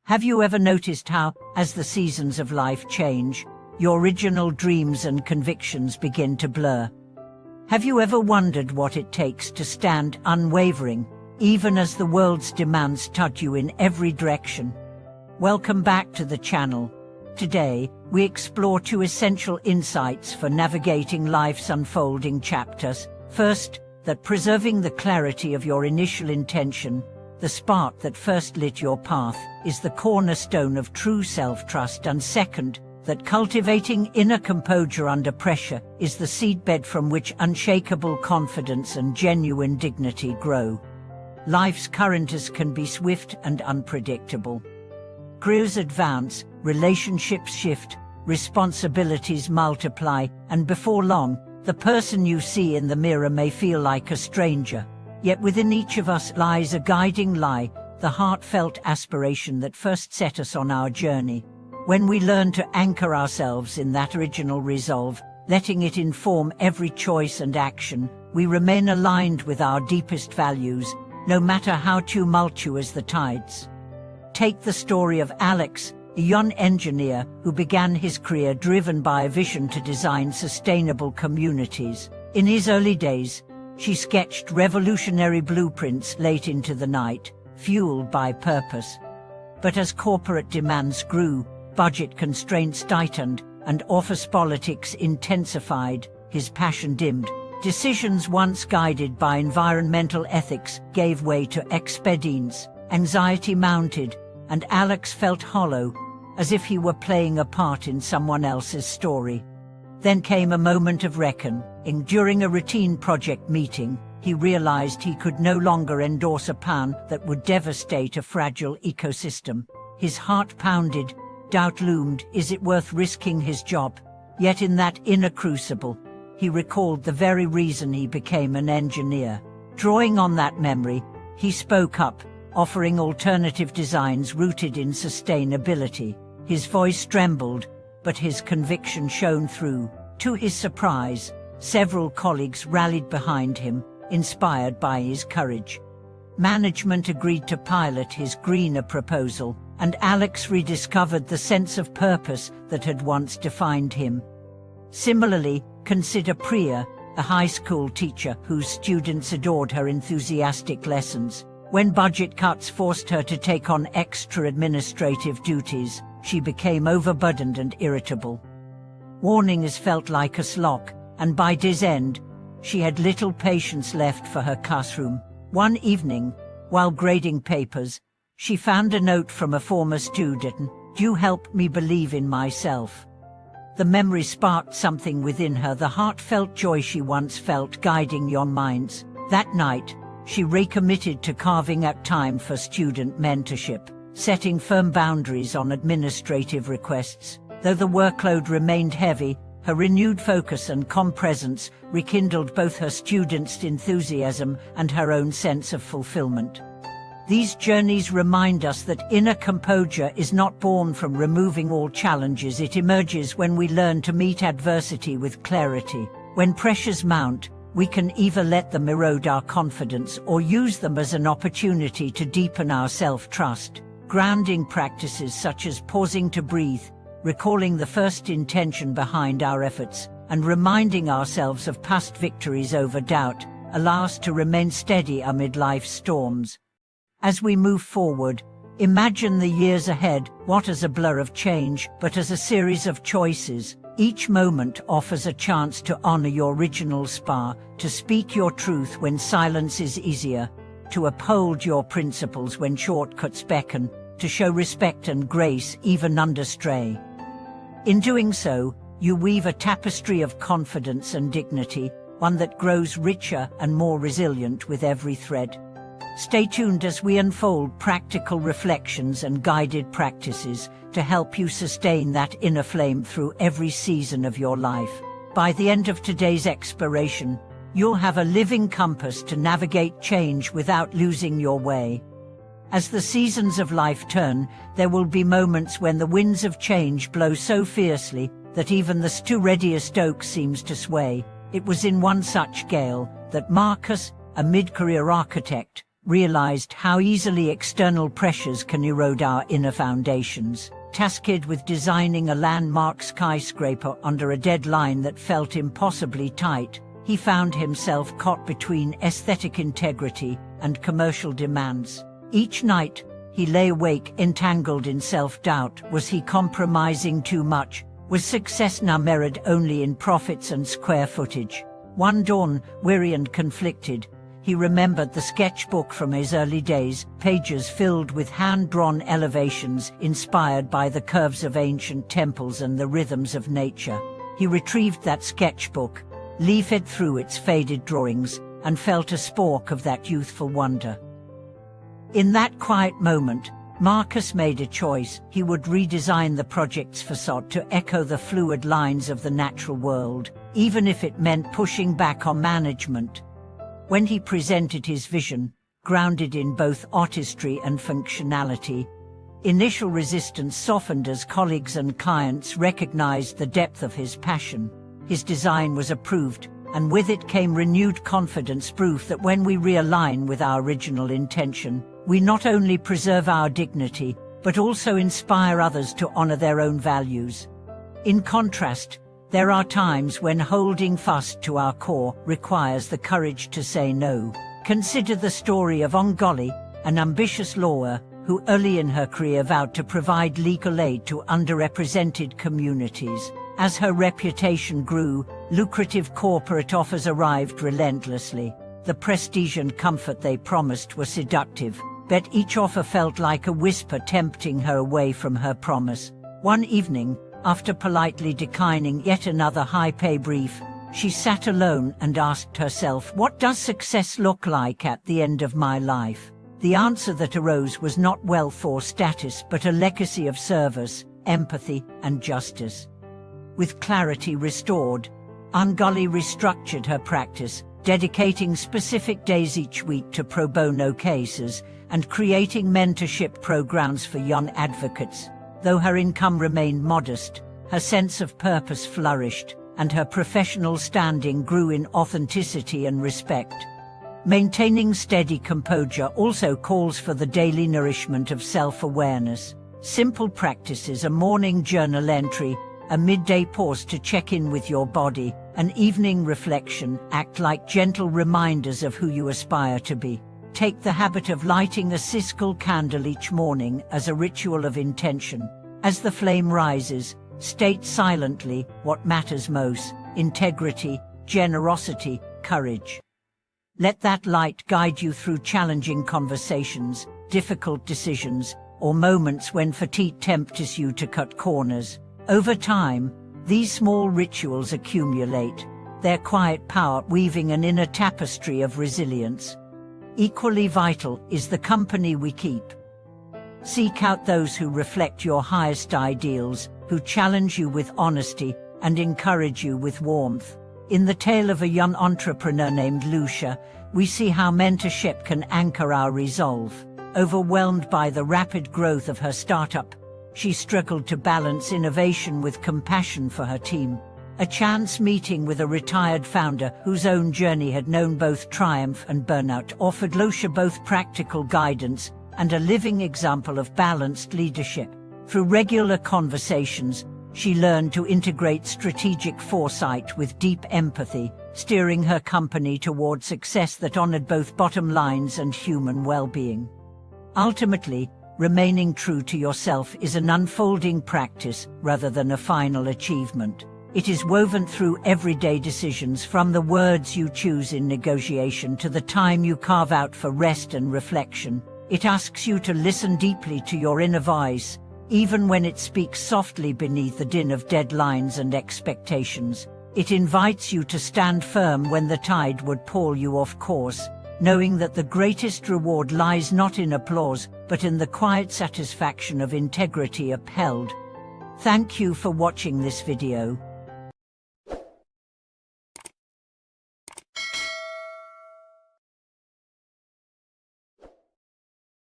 Have you ever noticed how, as the seasons of life change, your original dreams and convictions begin to blur? Have you ever wondered what it takes to stand unwavering, even as the world's demands tug you in every direction? Welcome back to the channel. Today, we explore two essential insights for navigating life's unfolding chapters. First, that preserving the clarity of your initial intention, the spark that first lit your path, is the cornerstone of true self-trust, and second, that cultivating inner composure under pressure is the seedbed from which unshakable confidence and genuine dignity grow. Life's currents can be swift and unpredictable. Careers advance, relationships shift, responsibilities multiply, and before long, the person you see in the mirror may feel like a stranger. Yet within each of us lies a guiding light, the heartfelt aspiration that first set us on our journey. When we learn to anchor ourselves in that original resolve, letting it inform every choice and action, we remain aligned with our deepest values, no matter how tumultuous the tides. Take the story of Alex, a young engineer who began his career driven by a vision to design sustainable communities. In his early days, she sketched revolutionary blueprints late into the night, fueled by purpose. But as corporate demands grew, budget constraints tightened, and office politics intensified, his passion dimmed. Decisions once guided by environmental ethics gave way to expedience. Anxiety mounted, and Alex felt hollow, as if he were playing a part in someone else's story. Then came a moment of reckoning. During a routine project meeting, he realized he could no longer endorse a plan that would devastate a fragile ecosystem. His heart pounded, doubt loomed. Is it worth risking his job? Yet in that inner crucible, he recalled the very reason he became an engineer. Drawing on that memory, he spoke up, offering alternative designs rooted in sustainability. His voice trembled, but his conviction shone through. To his surprise, several colleagues rallied behind him, inspired by his courage. Management agreed to pilot his greener proposal, and Alex rediscovered the sense of purpose that had once defined him. Similarly, consider Priya, a high school teacher whose students adored her enthusiastic lessons. When budget cuts forced her to take on extra administrative duties, she became overburdened and irritable. Warnings felt like a slog, and by day's end, she had little patience left for her classroom. One evening, while grading papers, she found a note from a former student. "You help me believe in myself." The memory sparked something within her, the heartfelt joy she once felt guiding young minds. That night, she recommitted to carving out time for student mentorship, setting firm boundaries on administrative requests. Though the workload remained heavy, her renewed focus and calm presence rekindled both her students' enthusiasm and her own sense of fulfillment. These journeys remind us that inner composure is not born from removing all challenges. It emerges when we learn to meet adversity with clarity. When pressures mount, we can either let them erode our confidence or use them as an opportunity to deepen our self-trust. Grounding practices such as pausing to breathe, recalling the first intention behind our efforts, and reminding ourselves of past victories over doubt, allow us to remain steady amid life's storms. As we move forward, imagine the years ahead, not as a blur of change, but as a series of choices. Each moment offers a chance to honor your original spark, to speak your truth when silence is easier, to uphold your principles when shortcuts beckon, to show respect and grace even under stray. In doing so, you weave a tapestry of confidence and dignity, one that grows richer and more resilient with every thread. Stay tuned as we unfold practical reflections and guided practices to help you sustain that inner flame through every season of your life. By the end of today's exploration, you'll have a living compass to navigate change without losing your way. As the seasons of life turn, there will be moments when the winds of change blow so fiercely that even the readiest oak seems to sway. It was in one such gale that Marcus, a mid-career architect, realized how easily external pressures can erode our inner foundations. Tasked with designing a landmark skyscraper under a deadline that felt impossibly tight, he found himself caught between aesthetic integrity and commercial demands. Each night, he lay awake, entangled in self-doubt. Was he compromising too much? Was success now measured only in profits and square footage? One dawn, weary and conflicted, he remembered the sketchbook from his early days, pages filled with hand-drawn elevations inspired by the curves of ancient temples and the rhythms of nature. He retrieved that sketchbook, leafed through its faded drawings, and felt a spork of that youthful wonder. In that quiet moment, Marcus made a choice. He would redesign the project's facade to echo the fluid lines of the natural world, even if it meant pushing back on management. When he presented his vision, grounded in both artistry and functionality, initial resistance softened as colleagues and clients recognized the depth of his passion. His design was approved, and with it came renewed confidence, proof that when we realign with our original intention, we not only preserve our dignity, but also inspire others to honor their own values. In contrast, there are times when holding fast to our core requires the courage to say no. Consider the story of Ongoli, an ambitious lawyer who early in her career vowed to provide legal aid to underrepresented communities. As her reputation grew, lucrative corporate offers arrived relentlessly. The prestige and comfort they promised were seductive, but each offer felt like a whisper tempting her away from her promise. One evening, after politely declining yet another high-pay brief, she sat alone and asked herself, what does success look like at the end of my life? The answer that arose was not wealth or status, but a legacy of service, empathy, and justice. With clarity restored, Ongoli restructured her practice, dedicating specific days each week to pro bono cases and creating mentorship programs for young advocates. Though her income remained modest, her sense of purpose flourished, and her professional standing grew in authenticity and respect. Maintaining steady composure also calls for the daily nourishment of self-awareness. Simple practices, a morning journal entry, a midday pause to check in with your body, an evening reflection, act like gentle reminders of who you aspire to be. Take the habit of lighting a siskel candle each morning as a ritual of intention. As the flame rises, state silently what matters most: integrity, generosity, courage. Let that light guide you through challenging conversations, difficult decisions, or moments when fatigue tempts you to cut corners. Over time, these small rituals accumulate, their quiet power weaving an inner tapestry of resilience. Equally vital is the company we keep. Seek out those who reflect your highest ideals, who challenge you with honesty and encourage you with warmth. In the tale of a young entrepreneur named Lucia, we see how mentorship can anchor our resolve. Overwhelmed by the rapid growth of her startup, she struggled to balance innovation with compassion for her team. A chance meeting with a retired founder whose own journey had known both triumph and burnout offered Lucia both practical guidance and a living example of balanced leadership. Through regular conversations, she learned to integrate strategic foresight with deep empathy, steering her company toward success that honored both bottom lines and human well-being. Ultimately, remaining true to yourself is an unfolding practice rather than a final achievement. It is woven through everyday decisions, from the words you choose in negotiation to the time you carve out for rest and reflection. It asks you to listen deeply to your inner voice, even when it speaks softly beneath the din of deadlines and expectations. It invites you to stand firm when the tide would pull you off course, knowing that the greatest reward lies not in applause, but in the quiet satisfaction of integrity upheld. Thank you for watching this video.